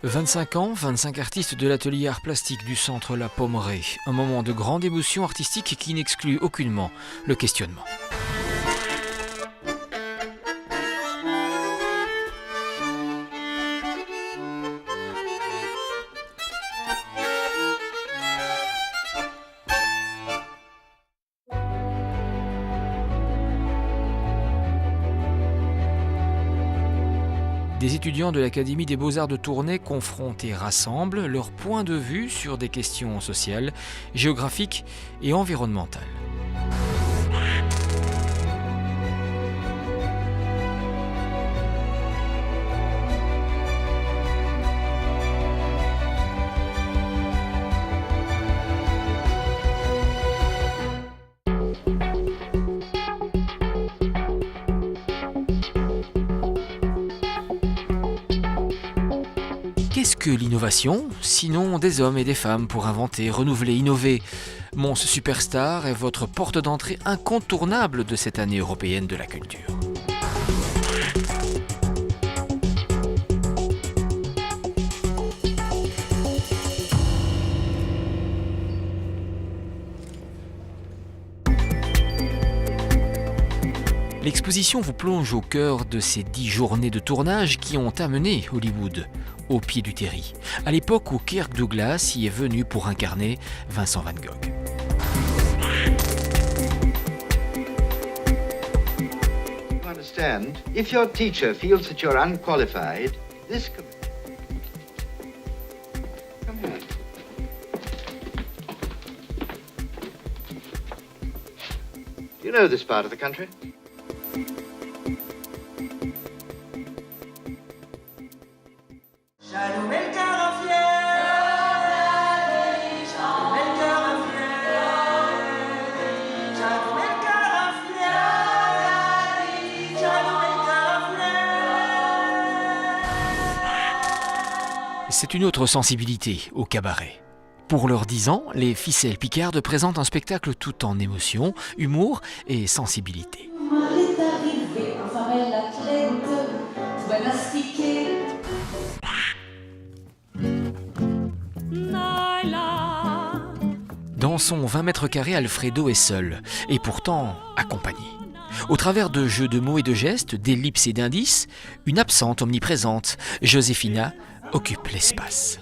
« 25 ans, 25 artistes de l'atelier art plastique du centre La Pommeraye. Un moment de grande émotion artistique qui n'exclut aucunement le questionnement. Des étudiants de l'Académie des Beaux-Arts de Tournai confrontés rassemblent leur point de vue sur des questions sociales, géographiques et environnementales. Qu'est-ce que l'innovation, sinon des hommes et des femmes pour inventer, renouveler, innover? Mons Superstar est votre porte d'entrée incontournable de cette année européenne de la culture. L'exposition vous plonge au cœur de ces 10 journées de tournage qui ont amené Hollywood au pied du terri, à l'époque où Kirk Douglas y est venu pour incarner Vincent Van Gogh. You understand, if your teacher feels that you're unqualified, this come here. Do you know this part of the country? C'est une autre sensibilité au cabaret. Pour leurs 10 ans, les Ficelles Picardes présentent un spectacle tout en émotion, humour et sensibilité. Dans son 20 mètres carrés, Alfredo est seul, et pourtant accompagné. Au travers de jeux de mots et de gestes, d'ellipses et d'indices, une absente omniprésente, Josefina, occupe l'espace.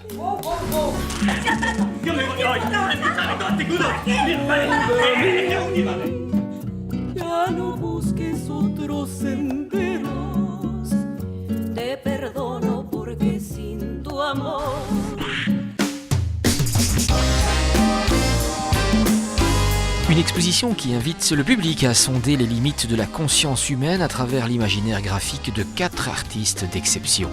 Une exposition qui invite le public à sonder les limites de la conscience humaine à travers l'imaginaire graphique de 4 artistes d'exception.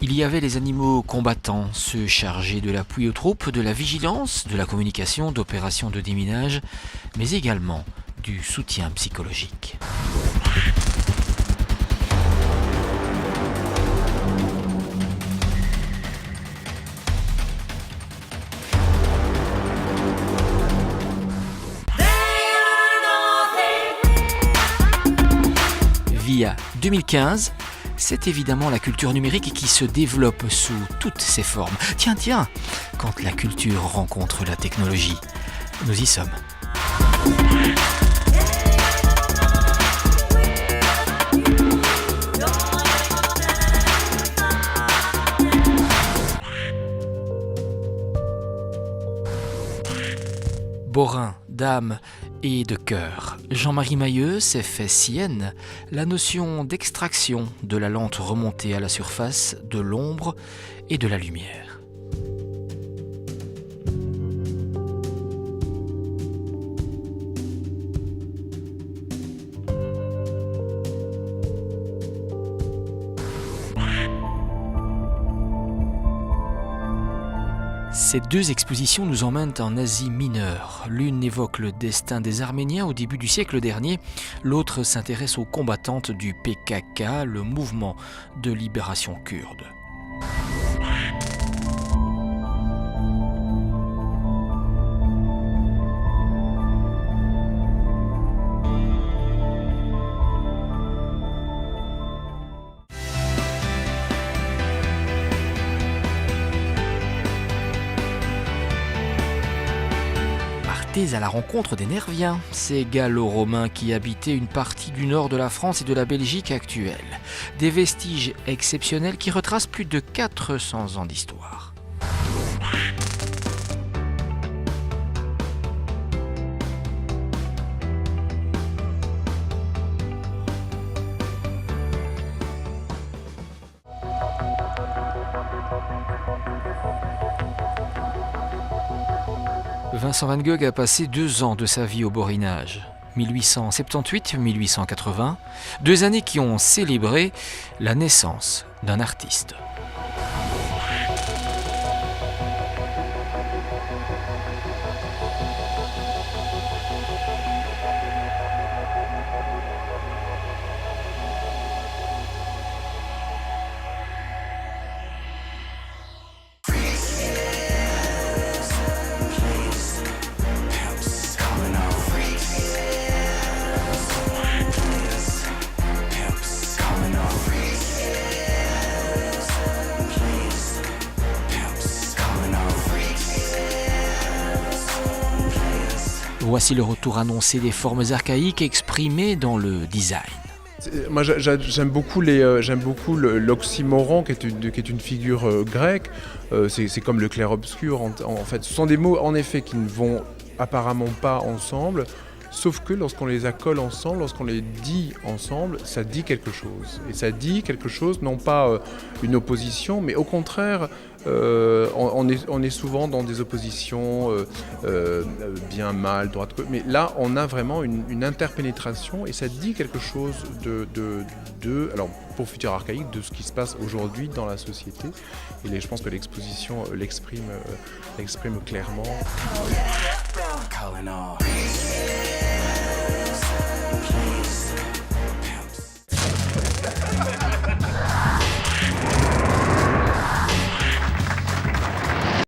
Il y avait les animaux combattants, ceux chargés de l'appui aux troupes, de la vigilance, de la communication, d'opérations de déminage, mais également du soutien psychologique. Via 2015, c'est évidemment la culture numérique qui se développe sous toutes ses formes. Tiens, quand la culture rencontre la technologie, nous y sommes. Borin, d'âme et de cœur, Jean-Marie Mahieu s'est fait sienne la notion d'extraction de la lente remontée à la surface de l'ombre et de la lumière. Ces deux expositions nous emmènent en Asie mineure. L'une évoque le destin des Arméniens au début du siècle dernier, l'autre s'intéresse aux combattantes du PKK, le mouvement de libération kurde. À la rencontre des Nerviens, ces Gallo-Romains qui habitaient une partie du nord de la France et de la Belgique actuelle. Des vestiges exceptionnels qui retracent plus de 400 ans d'histoire. Vincent van Gogh a passé 2 ans de sa vie au Borinage, 1878-1880, 2 années qui ont célébré la naissance d'un artiste. Voici le retour annoncé des formes archaïques exprimées dans le design. Moi, j'aime beaucoup l'oxymoron, qui est une figure grecque. C'est comme le clair-obscur. En fait, ce sont des mots, en effet, qui ne vont apparemment pas ensemble. Sauf que lorsqu'on les accole ensemble, lorsqu'on les dit ensemble, ça dit quelque chose. Et ça dit quelque chose, non pas une opposition, mais au contraire, on est souvent dans des oppositions bien, mal, droite, gauche. Mais là, on a vraiment une interpénétration et ça dit quelque chose alors pour Futur Archaïque, de ce qui se passe aujourd'hui dans la société. Et je pense que l'exposition l'exprime clairement.